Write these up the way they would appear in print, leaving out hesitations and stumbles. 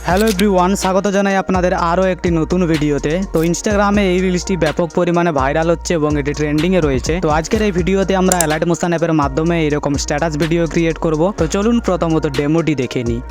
Hello everyone, স্বাগত জানাই আপনাদের আরও একটি নতুন ভিডিওতে। তো ইনস্টাগ্রামে এই রিলসটি ব্যাপক পরিমাণে ভাইরাল হচ্ছে এবং এটি ট্রেন্ডিংয়ে রয়েছে। তো আজকের এই ভিডিওতে আমরা অ্যালাইট মোশন অ্যাপের মাধ্যমে এরকম স্ট্যাটাস ভিডিও ক্রিয়েট করব। তো চলুন প্রথমত ডেমোটি দেখে নিই।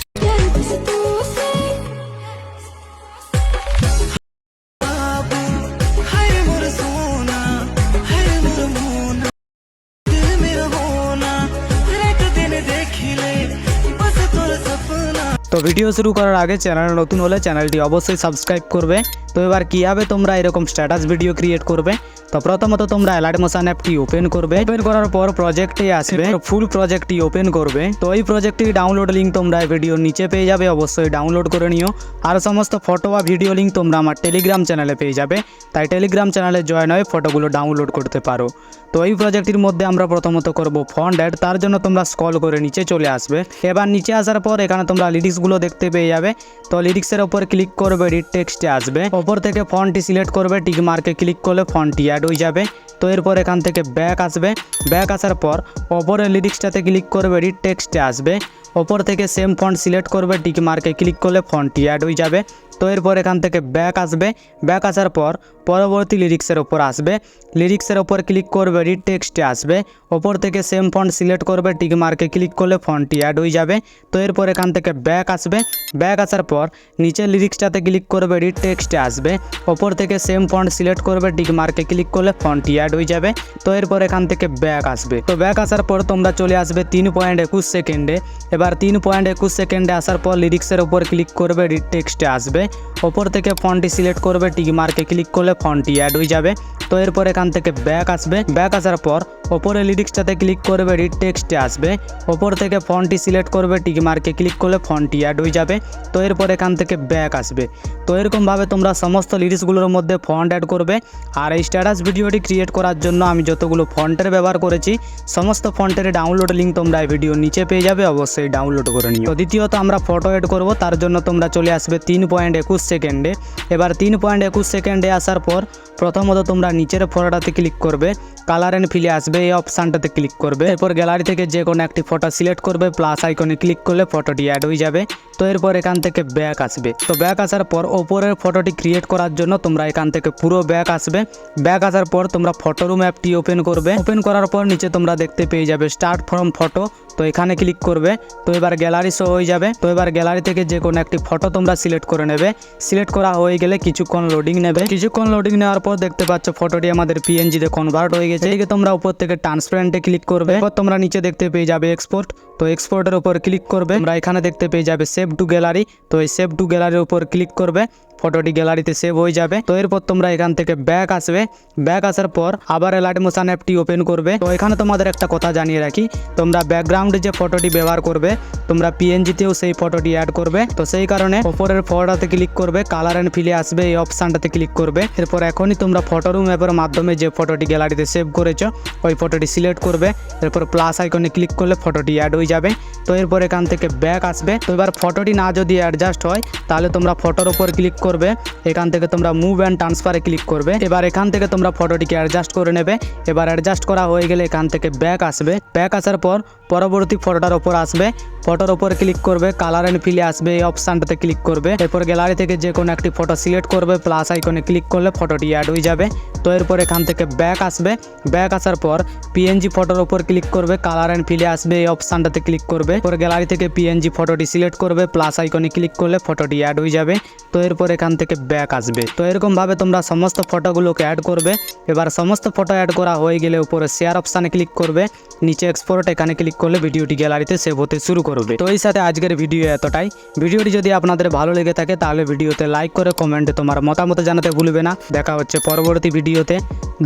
তো ভিডিও শুরু করার আগে চ্যানেল নতুন হলে চ্যানেলটি অবশ্যই সাবস্ক্রাইব করবে। তো এবার কীভাবে তোমরা এরকম স্ট্যাটাস ভিডিও ক্রিয়েট করবে, তো প্রথমত তোমরা অ্যালাইট মোশন অ্যাপটি ওপেন করবে। ওপেন করার পর প্রজেক্টে আসবে, ফুল প্রজেক্টটি ওপেন করবে। তো এই প্রজেক্টটির ডাউনলোড লিঙ্ক তোমরা ভিডিওর নিচে পেয়ে যাবে, অবশ্যই ডাউনলোড করে নিও। আর সমস্ত ফটো বা ভিডিও লিঙ্ক তোমরা আমার টেলিগ্রাম চ্যানেলে পেয়ে যাবে, তাই টেলিগ্রাম চ্যানেলে জয়েন হয়ে ফটোগুলো ডাউনলোড করতে পারো। তো এই প্রজেক্টটির মধ্যে আমরা প্রথমত করব ফন্ট অ্যাড। তার জন্য তোমরা স্ক্রল করে নিচে চলে আসবে। এবার নিচে আসার পর এখানে তোমরা লিরিক্সগুলো দেখতে পেয়ে যাবে। তো লিরিক্সের ওপর ক্লিক করবে, এডিট টেক্সটে আসবে। ওপর থেকে ফন্টটি সিলেক্ট করবে, টিক মার্কে ক্লিক করলে ফন্টটি অ্যাড হয়ে যাবে। তো এরপর এখান থেকে ব্যাক আসবে। ব্যাক আসার পর ওপরের লিরিক্সটাতে ক্লিক করবে, এডিট টেক্সটে আসবে। ওপর থেকে সেম ফন্ট সিলেক্ট করবে, টিক মার্কে ক্লিক করলে ফন্টটি অ্যাড হয়ে যাবে। তো এরপর এখান থেকে ব্যাক আসবে। ব্যাক আসার পর পরবর্তী লিরিক্সের ওপর আসবে। লিরিক্সের ওপর ক্লিক করবে, এডিট টেক্সটে আসবে। ওপর থেকে সেম ফন্ট সিলেক্ট করবে, টিক মার্কে ক্লিক করলে ফন্টটি অ্যাড হয়ে যাবে। তো এরপর এখান থেকে ব্যাক আসবে। ব্যাক আসার পর নিচের লিরিক্সটাতে ক্লিক করবে, এডিট টেক্সটে আসবে। ওপর থেকে সেম ফন্ট সিলেক্ট করবে, টিক মার্কে ক্লিক করলে ফন্টটি অ্যাড হয়ে যাবে। তো এরপর এখান থেকে ব্যাক আসবে। তো ব্যাক আসার পর তোমরা চলে আসবে 3.21 সেকেন্ডে। এবার 3.21 সেকেন্ডে আসার পর লিরিক্সের ওপর ক্লিক করবে, এডিট টেক্সটে আসবে। ওপর থেকে ফন্টটি সিলেক্ট করবে, টিক মার্কে ক্লিক করলে ফন্টটি অ্যাড হয়ে যাবে। তো এরপর এখান থেকে ব্যাক আসবে। ব্যাক আসার পর ওপরের লিরিক্সটাতে ক্লিক করবে, এডিট টেক্সটে আসবে। ওপর থেকে ফন্টটি সিলেক্ট করবে, টিক মার্কে ক্লিক করলে ফন্টটি অ্যাড হয়ে যাবে। তো এরপর এখান থেকে ব্যাক আসবে। তো এরকমভাবে তোমরা সমস্ত লিরিক্সগুলোর মধ্যে ফন্ট অ্যাড করবে। আর এই স্ট্যাটাস ভিডিওটি ক্রিয়েট করার জন্য আমি যতগুলো ফন্টের ব্যবহার করেছি, সমস্ত ফন্টের ডাউনলোড লিঙ্ক তোমরা এই ভিডিওর নিচে পেয়ে যাবে, অবশ্যই ডাউনলোড করে নিও। তো দ্বিতীয়ত আমরা ফটো অ্যাড করব। তার জন্য তোমরা চলে আসবে 3.21 সেকেন্ডে। এবার 3.21 সেকেন্ডে আসার পর প্রথমত তোমরা নিচের ফটোটাতে ক্লিক করবে, কালার অ্যান্ড ফিলে আসবে, এই অপশানটাতে ক্লিক করবে। এরপর গ্যালারি থেকে যে কোনো একটি ফটো সিলেক্ট করবে, প্লাস আইকনে ক্লিক করলে ফটোটি অ্যাড হয়ে যাবে। তো এরপর এখান থেকে ব্যাক আসবে। তো ব্যাক আসার পর ওপরের ফটোটি ক্রিয়েট করার জন্য তোমরা এখান থেকে পুরো ব্যাক আসবে। ব্যাক আসার পর তোমরা ফটো রুম অ্যাপটি ওপেন করবে। ওপেন করার পর নিচে তোমরা দেখতে পেয়ে যাবে স্টার্ট ফ্রম ফটো। তো এখানে ক্লিক করবে। তো এবার গ্যালারি শো হয়ে যাবে। তো এবার গ্যালারি থেকে যে কোনো একটি ফটো তোমরা সিলেক্ট করে নেবে। সিলেক্ট করা হয়ে গেলে কিছুক্ষণ লোডিং নেবে। কিছুক্ষণ লোডিং নেওয়ার পর দেখতে পাচ্ছ ফটোটি আমাদের পিএনজিতে কনভার্ট হয়ে গেছে। এদিকে তোমরা উপর থেকে ট্রান্সপারেন্টে ক্লিক করবে। এরপর তোমরা নিচে দেখতে পেয়ে যাবে এক্সপোর্ট। তো এক্সপোর্টের উপর ক্লিক করবে। তোমরা এখানে দেখতে পেয়ে যাবে সেভ টু গ্যালারি। তো এই সেভ টু গ্যালারির উপর ক্লিক করবে, ফটোটি গ্যালারিতে সেভ হয়ে যাবে। তো এরপর তোমরা এখান থেকে ব্যাক আসবে। ব্যাক আসার পর আবার অ্যালাইট মোশন অ্যাপটি ওপেন করবে। তো এখানে তোমাদের একটা কথা জানিয়ে রাখি, তোমরা ব্যাকগ্রাউন্ডে যে ফটোটি ব্যবহার করবে তোমরা পিএনজিতেও সেই ফটোটি অ্যাড করবে। তো সেই কারণে ওপরের ফটোটাতে ক্লিক করবে, কালার অ্যান্ড ফিলে আসবে, এই অপশানটাতে ক্লিক করবে। এরপর এখনই তোমরা ফটো রুম অ্যাপের মাধ্যমে যে ফটোটি গ্যালারিতে সেভ করেছো ওই ফটোটি সিলেক্ট করবে। এরপর প্লাস আইকনে ক্লিক করলে ফটোটি অ্যাড হয়ে যাবে। তো এরপর এখান থেকে ব্যাক আসবে। তো এবার ফটোটি না যদি অ্যাডজাস্ট হয় তাহলে তোমরা ফটোর ওপর ক্লিক করবে। এখান থেকে তোমরা মুভ অ্যান্ড ট্রান্সফারে ক্লিক করবে। এবার এখান থেকে তোমরা ফটোটিকে অ্যাডজাস্ট করে নেবে। এবার অ্যাডজাস্ট করা হয়ে গেলে এখান থেকে ব্যাক আসবে। ব্যাক আসার পর পরবর্তী ফটোটার ওপর আসবে। ফটোর ওপর ক্লিক করবে, কালার অ্যান্ড ফিলে আসবে, এই অপশানটাতে ক্লিক করবে। এরপর গ্যালারি থেকে যে কোনো একটি ফটো সিলেক্ট করবে, প্লাস আইকনে ক্লিক করলে ফটোটি অ্যাড হয়ে যাবে। তো এরপর এখান থেকে ব্যাক আসবে। ব্যাক আসার পর পিএনজি ফটোর ওপর ক্লিক করবে, কালার অ্যান্ড ফিলে আসবে, এই অপশানটাতে ক্লিক করবে। এরপর গ্যালারি থেকে পিএনজি ফটোটি সিলেক্ট করবে, প্লাস আইকনে ক্লিক করলে ফটোটি অ্যাড হয়ে যাবে। তো এরপর এখান থেকে ব্যাক আসবে। তো এরকমভাবে তোমরা সমস্ত ফটোগুলোকে অ্যাড করবে। এবার সমস্ত ফটো অ্যাড করা হয়ে গেলে উপরে শেয়ার অপশানে ক্লিক করবে, নিচে এক্সপোর্ট, এখানে ক্লিক করলে ভিডিওটি গ্যালারিতে সেভ হতে শুরু করবে। তো এই সাথে আজকের ভিডিও এতটাই। ভিডিওটি যদি আপনাদের ভালো লেগে থাকে তাহলে ভিডিওতে লাইক করে কমেন্টে তোমার মতামত জানাতে ভুলবে না। দেখা হচ্ছে পরবর্তী ভিডিওতে।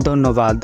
ধন্যবাদ।